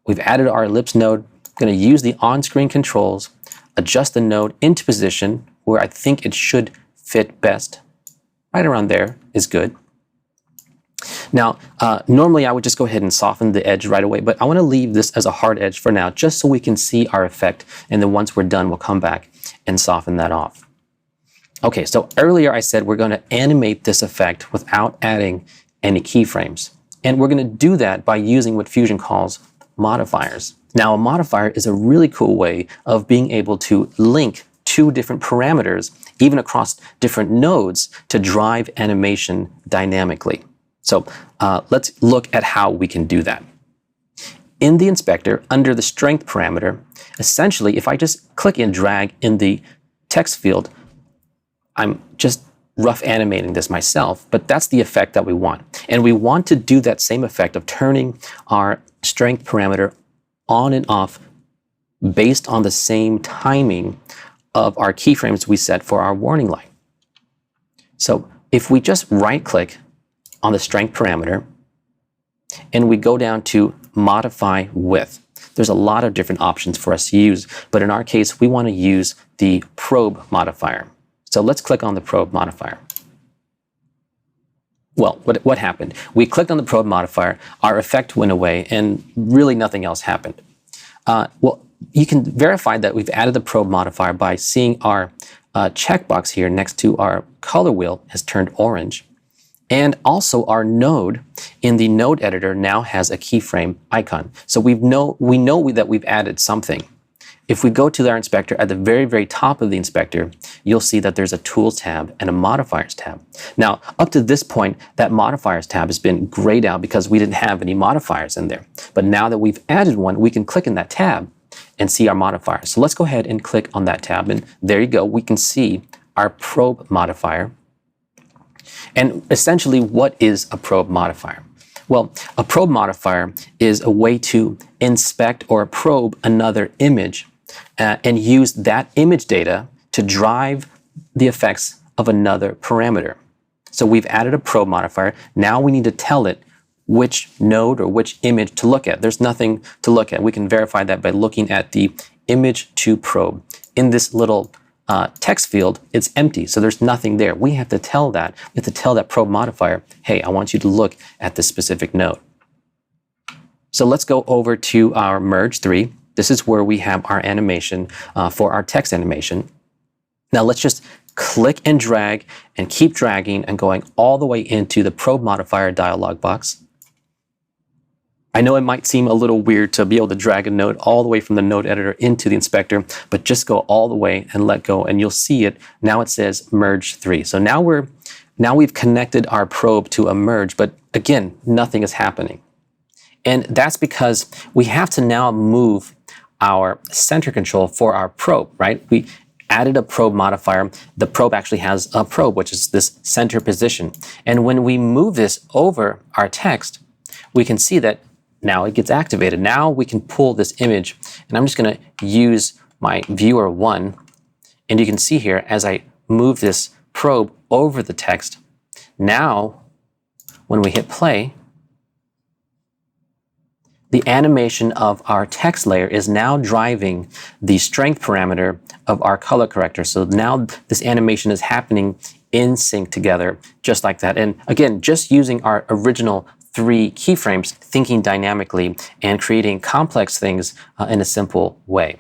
We've added our ellipse node. I'm going to use the on-screen controls, adjust the node into position where I think it should fit best. Right around there is good. Now, normally I would just go ahead and soften the edge right away, but I want to leave this as a hard edge for now, just so we can see our effect. And then once we're done, we'll come back and soften that off. Okay, so earlier I said we're going to animate this effect without adding any keyframes. And we're going to do that by using what Fusion calls modifiers. Now, a modifier is a really cool way of being able to link two different parameters, even across different nodes, to drive animation dynamically. So let's look at how we can do that. In the inspector, under the strength parameter, essentially, if I just click and drag in the text field, I'm just rough animating this myself, but that's the effect that we want. And we want to do that same effect of turning our strength parameter on and off based on the same timing of our keyframes we set for our warning light. So if we just right click on the strength parameter and we go down to modify width, there's a lot of different options for us to use, but in our case, we want to use the probe modifier. So let's click on the probe modifier. Well, what happened? We clicked on the probe modifier, our effect went away, and really nothing else happened. Well, you can verify that we've added the probe modifier by seeing our checkbox here next to our color wheel has turned orange. And also our node in the node editor now has a keyframe icon. So we know that we've added something. If we go to our inspector at the very, very top of the inspector, you'll see that there's a Tools tab and a Modifiers tab. Now, up to this point, that Modifiers tab has been grayed out because we didn't have any modifiers in there. But now that we've added one, we can click in that tab and see our modifiers. So let's go ahead and click on that tab. And there you go. We can see our probe modifier. And essentially, what is a probe modifier? Well, a probe modifier is a way to inspect or probe another image and use that image data to drive the effects of another parameter. So we've added a probe modifier. Now we need to tell it which node or which image to look at. There's nothing to look at. We can verify that by looking at the image to probe. In this little text field, it's empty, so there's nothing there. We have to tell that. We have to tell that probe modifier, hey, I want you to look at this specific node. So let's go over to our merge 3. This is where we have our animation for our text animation. Now let's just click and drag and keep dragging and going all the way into the probe modifier dialog box. I know it might seem a little weird to be able to drag a node all the way from the node editor into the inspector, but just go all the way and let go and you'll see it. Now it says merge 3. So now we've connected our probe to a merge, but again, nothing is happening. And that's because we have to now move our center control for our probe, right? We added a probe modifier. The probe actually has a probe, which is this center position. And when we move this over our text, we can see that now it gets activated. Now we can pull this image, and I'm just going to use my viewer 1. And you can see here, as I move this probe over the text, now when we hit play, the animation of our text layer is now driving the strength parameter of our color corrector. So now this animation is happening in sync together, just like that. And again, just using our original 3 keyframes, thinking dynamically and creating complex things in a simple way.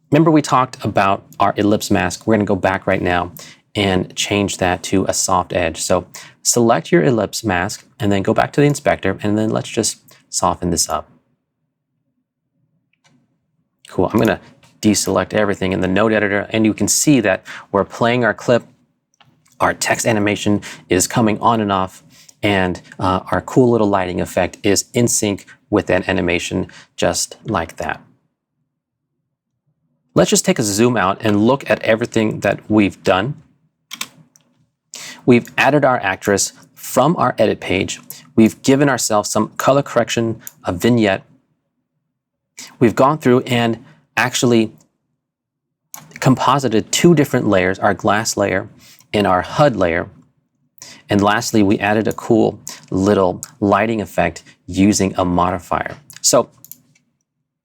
Remember we talked about our ellipse mask. We're going to go back right now and change that to a soft edge. So select your ellipse mask and then go back to the inspector and then let's just soften this up. Cool. I'm going to deselect everything in the node editor and you can see that we're playing our clip. Our text animation is coming on and off. And our cool little lighting effect is in sync with that animation, just like that. Let's just take a zoom out and look at everything that we've done. We've added our actress from our edit page. We've given ourselves some color correction, a vignette. We've gone through and actually composited 2 different layers, our glass layer and our HUD layer. And lastly, we added a cool little lighting effect using a modifier. So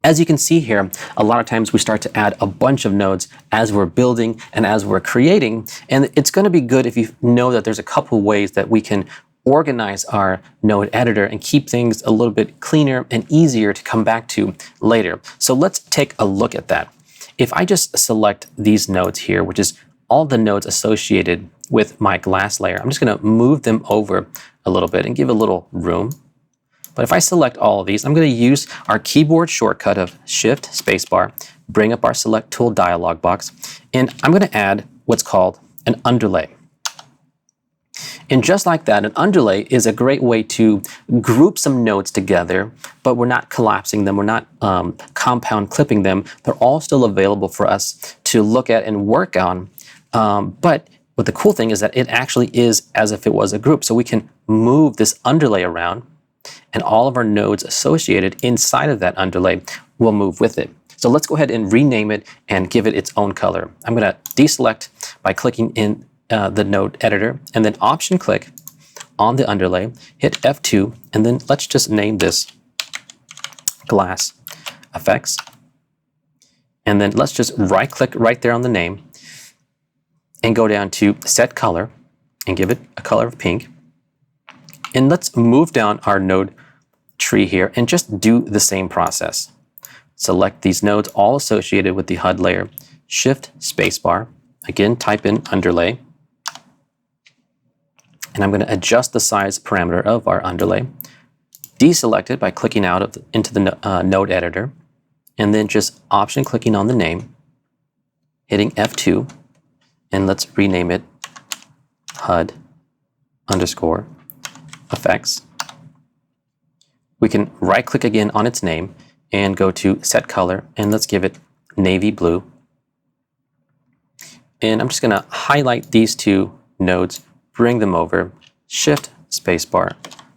as you can see here, a lot of times we start to add a bunch of nodes as we're building and as we're creating. And it's going to be good if you know that there's a couple ways that we can organize our node editor and keep things a little bit cleaner and easier to come back to later. So let's take a look at that. If I just select these nodes here, which is all the nodes associated with my glass layer, I'm just going to move them over a little bit and give a little room. But if I select all of these, I'm going to use our keyboard shortcut of Shift Spacebar, bring up our Select Tool dialog box, and I'm going to add what's called an underlay. And just like that, an underlay is a great way to group some nodes together, but we're not collapsing them, we're not compound clipping them. They're all still available for us to look at and work on. But the cool thing is that it actually is as if it was a group. So we can move this underlay around and all of our nodes associated inside of that underlay will move with it. So let's go ahead and rename it and give it its own color. I'm going to deselect by clicking in the node editor and then option click on the underlay, hit F2, and then let's just name this glass effects. And then let's just right click right there on the name and go down to set color and give it a color of pink. And let's move down our node tree here and just do the same process. Select these nodes all associated with the HUD layer, Shift spacebar, again type in underlay, and I'm going to adjust the size parameter of our underlay, deselect it by clicking out into the node editor, and then just option clicking on the name, hitting F2, and let's rename it HUD underscore effects. We can right click again on its name and go to set color, and let's give it navy blue. And I'm just going to highlight these two nodes, bring them over, Shift spacebar,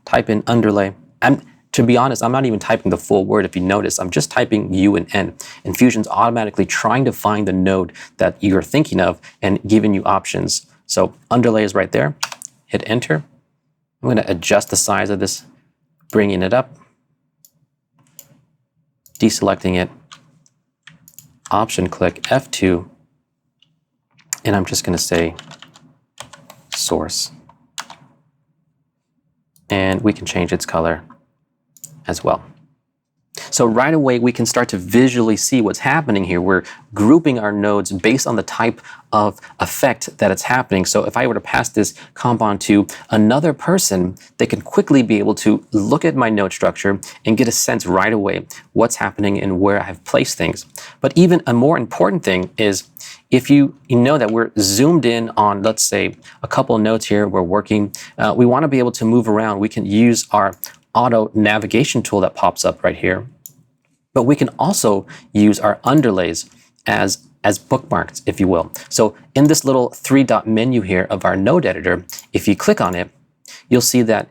type in underlay. And to be honest, I'm not even typing the full word. If you notice, I'm just typing U and N. And Fusion's automatically trying to find the node that you're thinking of and giving you options. So underlay is right there. Hit enter. I'm going to adjust the size of this, bringing it up, deselecting it, option click F2, and I'm just going to say source. And we can change its color as well. So right away, we can start to visually see what's happening here. We're grouping our nodes based on the type of effect that it's happening. So if I were to pass this comp on to another person, they can quickly be able to look at my node structure and get a sense right away what's happening and where I have placed things. But even a more important thing is if you know that we're zoomed in on, let's say, a couple of nodes here, we're working, we want to be able to move around. We can use our auto navigation tool that pops up right here. But we can also use our underlays as bookmarks, if you will. So in this little three-dot menu here of our node editor, if you click on it, you'll see that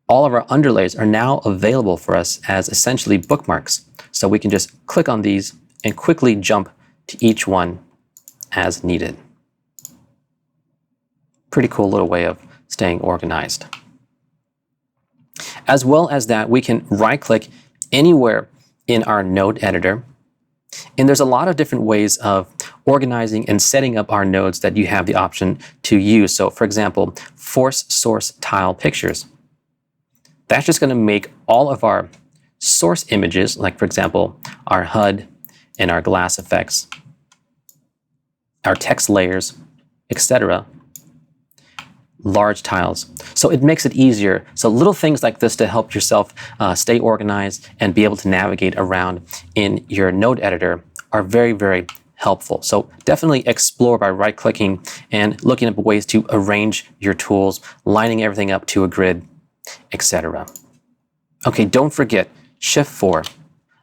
all of our underlays are now available for us as essentially bookmarks. So we can just click on these and quickly jump to each one as needed. Pretty cool little way of staying organized. As well as that, we can right-click anywhere in our node editor. And there's a lot of different ways of organizing and setting up our nodes that you have the option to use. So for example, force source tile pictures. That's just going to make all of our source images, like for example, our HUD and our glass effects, our text layers, etc., large tiles. So it makes it easier. So little things like this to help yourself stay organized and be able to navigate around in your node editor are very, very helpful. So definitely explore by right-clicking and looking up ways to arrange your tools, lining everything up to a grid, etc. Okay, don't forget Shift 4.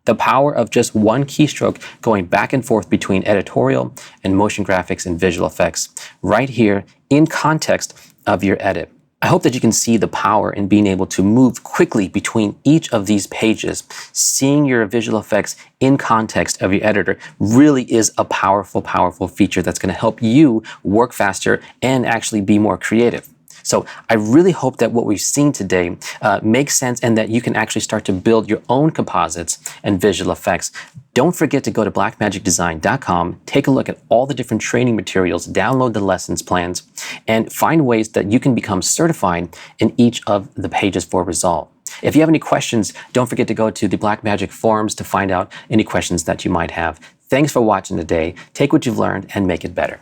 The power of just one keystroke going back and forth between editorial and motion graphics and visual effects right here in context of your edit. I hope that you can see the power in being able to move quickly between each of these pages. Seeing your visual effects in context of your editor really is a powerful, powerful feature that's going to help you work faster and actually be more creative. So I really hope that what we've seen today makes sense and that you can actually start to build your own composites and visual effects. Don't forget to go to blackmagicdesign.com, take a look at all the different training materials, download the lessons plans, and find ways that you can become certified in each of the pages for Resolve. If you have any questions, don't forget to go to the Blackmagic forums to find out any questions that you might have. Thanks for watching today. Take what you've learned and make it better.